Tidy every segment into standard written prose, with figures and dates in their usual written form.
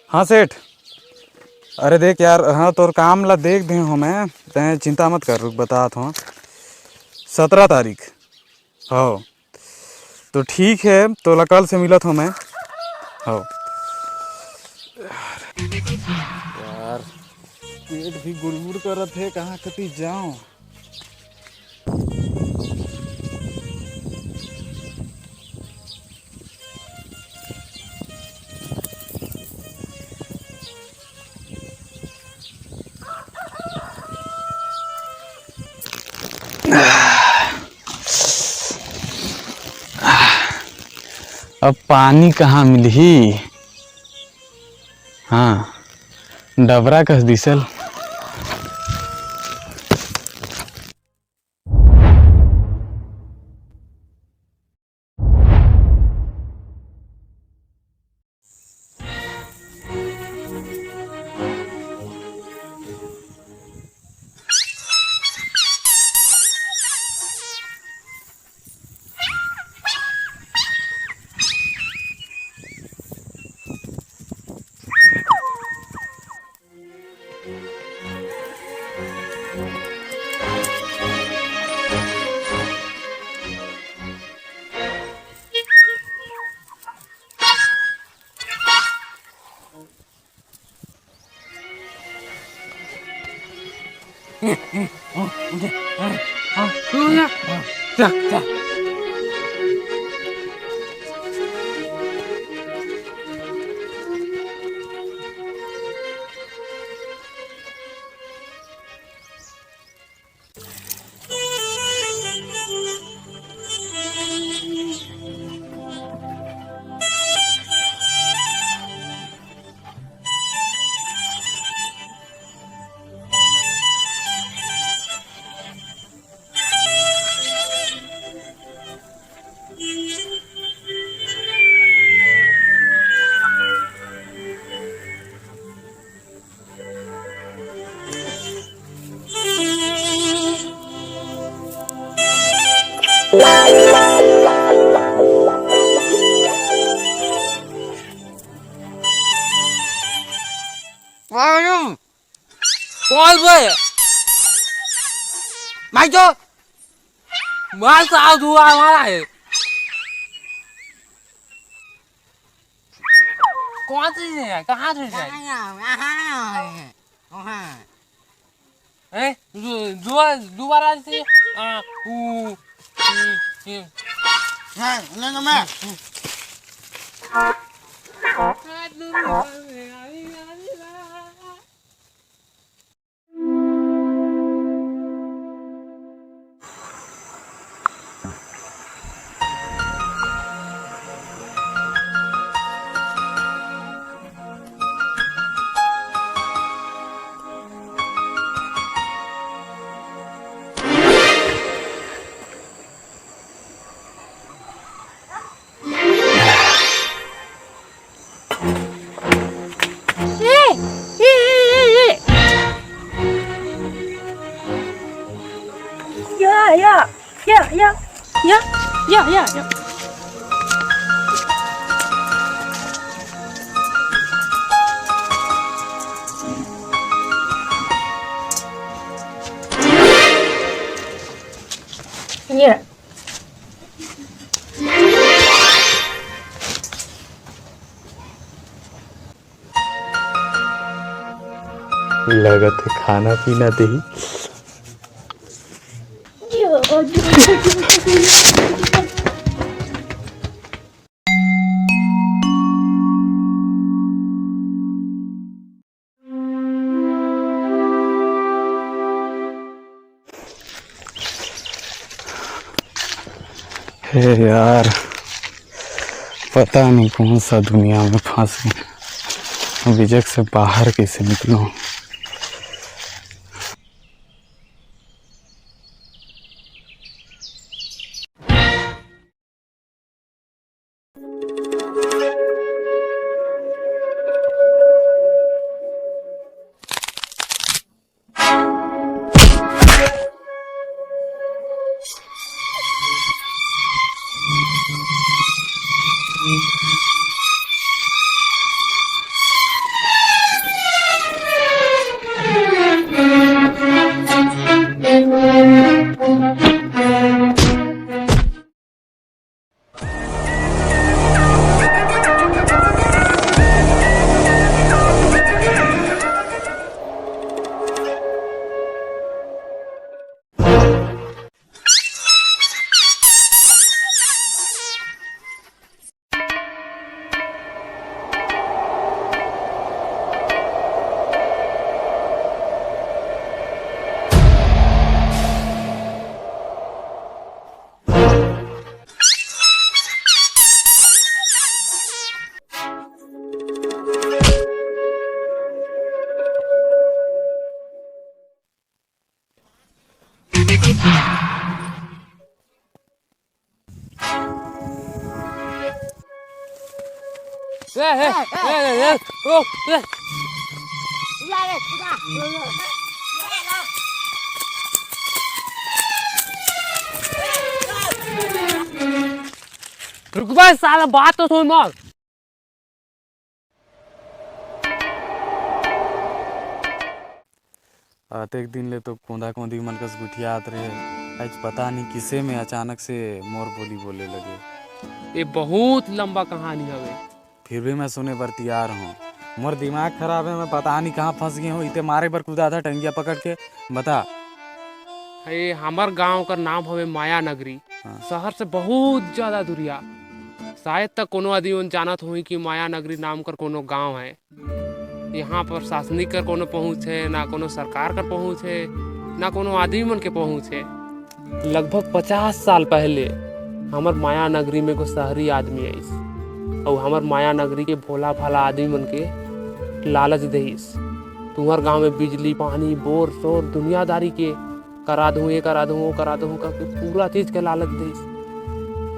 हाँ सेठ। अरे देख यार, हाँ तोर काम ला देख दे हो मैं। तय चिंता मत कर, रुक बतात हूँ। 17 तारीख। हो तो ठीक है, तो ला कल से मिलत हूँ मैं। हो यार, पेट भी गुड़गुड़ करत है, कहाँ कती जाऊँ। अब पानी कहाँ मिलही। हाँ, डबरा कस दिसल। Ayun! Kung ba eh? Mày cho! Má sao chú ai má này? Có gì nhỉ? Có hát rồi nhỉ? Ê, chú bà ra gì? À, Này, lên cho mẹ. Yeah. Yeah. लगत है खाना पीना दे ही। हे यार, पता नहीं कौन सा दुनिया में फंस गए। विजय से बाहर कैसे निकलूं। रुक बे साला, बात तो सुन मत। आते एक दिन ले तो कोंदा कोंदी मन कस गुठियात रहे। आज पता नहीं किसे में अचानक से मोर बोली बोले लगे। ये बहुत लंबा कहानी हवे। फिर भी मैं सुने बर तैयार हूँ। मोर दिमाग खराब है, मैं पता नहीं कहाँ फंस गया हूँ। इतने मारे पर कूदा था टंगिया पकड़ के। बता। ये हमार गांव का नाम हवे माया नगरी। हाँ। शहर से बहुत ज्यादा दूरिया। शायद तक कोनो आदमी जानत होई कि माया नगरी नाम कर कोनो गांव है। यहाँ पर शासनिक कर कोनो पहुँच है, ना कोनो सरकार कर पहुँच है, ना कोनो आदमी मन के पहुँच है। लगभग 50 साल पहले हमार माया नगरी में को शहरी आदमी आईस और हमार माया नगरी के भोला भाला आदमी मन के लालच देइस। तुम्हार गांव में बिजली पानी बोर शोर दुनियादारी के करा दूँ, ये करा दूँ, वो करा दूँ करके पूरा चीज के लालच देइस।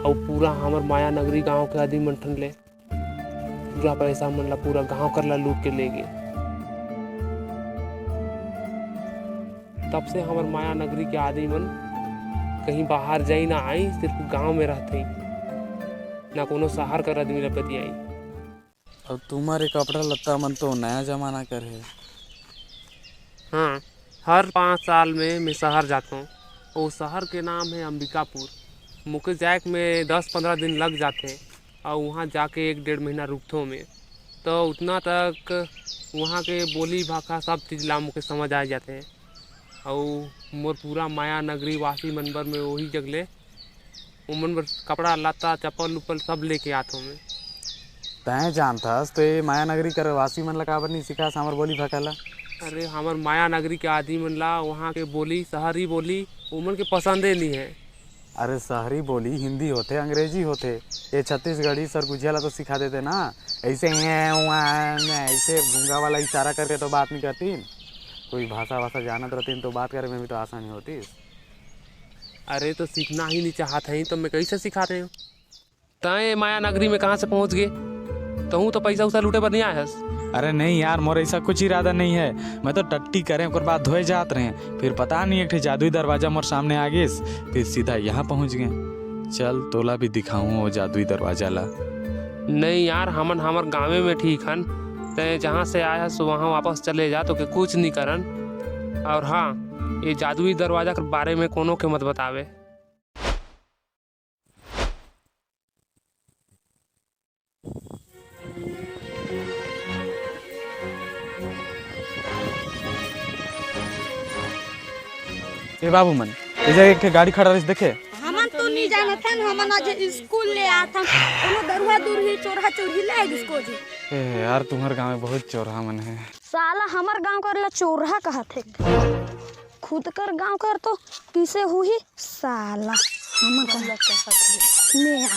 और पूरा हमार माया नगरी गांव के आदमी मन ठन ले पूरा पैसा मन ला पूरा गांव कर ला लूट के ले गए। तब से हमार माया नगरी के आदमी मन कहीं बाहर जाई ना आई, सिर्फ गांव में रहते, ना कोनो शहर कर आदमी रपती आई। और तुम्हारे कपड़ा लत्ता मन तो नया जमाना कर है। हाँ, हर 5 साल में मैं शहर जाता हूँ। वो शहर के नाम है अंबिकापुर। मुझे जाए में 10-15 दिन लग जाते और वहाँ जाके 1-1.5 महीना रुकते में तो उतना तक वहाँ के बोली भाषा सब चीज़ ला मुझे समझ आ जाते हैं। और मोर पूरा माया नगरी वासी मनबर में वही जगले वो मनबर कपड़ा लत्ता चप्पल उप्पल सब लेके आता हूँ मैं। तैं जानथस तो ये माया नगरी कर वासी मन ला काबर नहीं सिखा हमार बोली भाषा। अरे हमार माया नगरी के आदमी मन ला वहाँ के बोली शहरी बोली उमन के पसंदे नहीं है। अरे शहरी बोली हिंदी होते अंग्रेजी होते, ये छत्तीसगढ़ी सरगुजिया ला तो सिखा देते ना। ऐसे ऐसे गूंगा वाला इशारा करके तो बात नहीं करती। कोई भाषा जानत रहती तो बात करे में भी तो आसानी होती। अरे तो सीखना ही नहीं चाहते हैं तो मैं कैसे सिखाते हूँ। तय माया नगरी में कहाँ से पहुँच गए? तो तो पैसा उसा लूटे पर नहीं आया। अरे नहीं यार, मोर ऐसा कुछ इरादा नहीं है। मैं तो टट्टी करें और बाद धोए जात रहे, फिर पता नहीं एक जादुई दरवाजा मोर सामने आ गए, फिर सीधा यहाँ पहुँच गए। चल तोला भी दिखाऊँ वो जादुई दरवाजा ला। नहीं यार, हमार गाँव में ठीक हन। तय जहाँ से आया सो वहाँ वापस चले जा तो के कुछ नहीं करन। और हाँ, ये जादुई दरवाजा के बारे में कोनो के मत बतावे। ए बाबू मन, ये जगह एक गाड़ी खड़ा रही देखे। हमन तो नहीं जानत हन, हमन आज स्कूल ले आत हम। कोनो दरुआ दूरही चोरहा चोरही ले इसको जी। ए यार, तुम्हारे गांव में बहुत चोरहा मन है। साला हमर गांव कर ला चोरहा कहत है। खुद कर गांव कर तो किसे हुई साला हमन कहत है।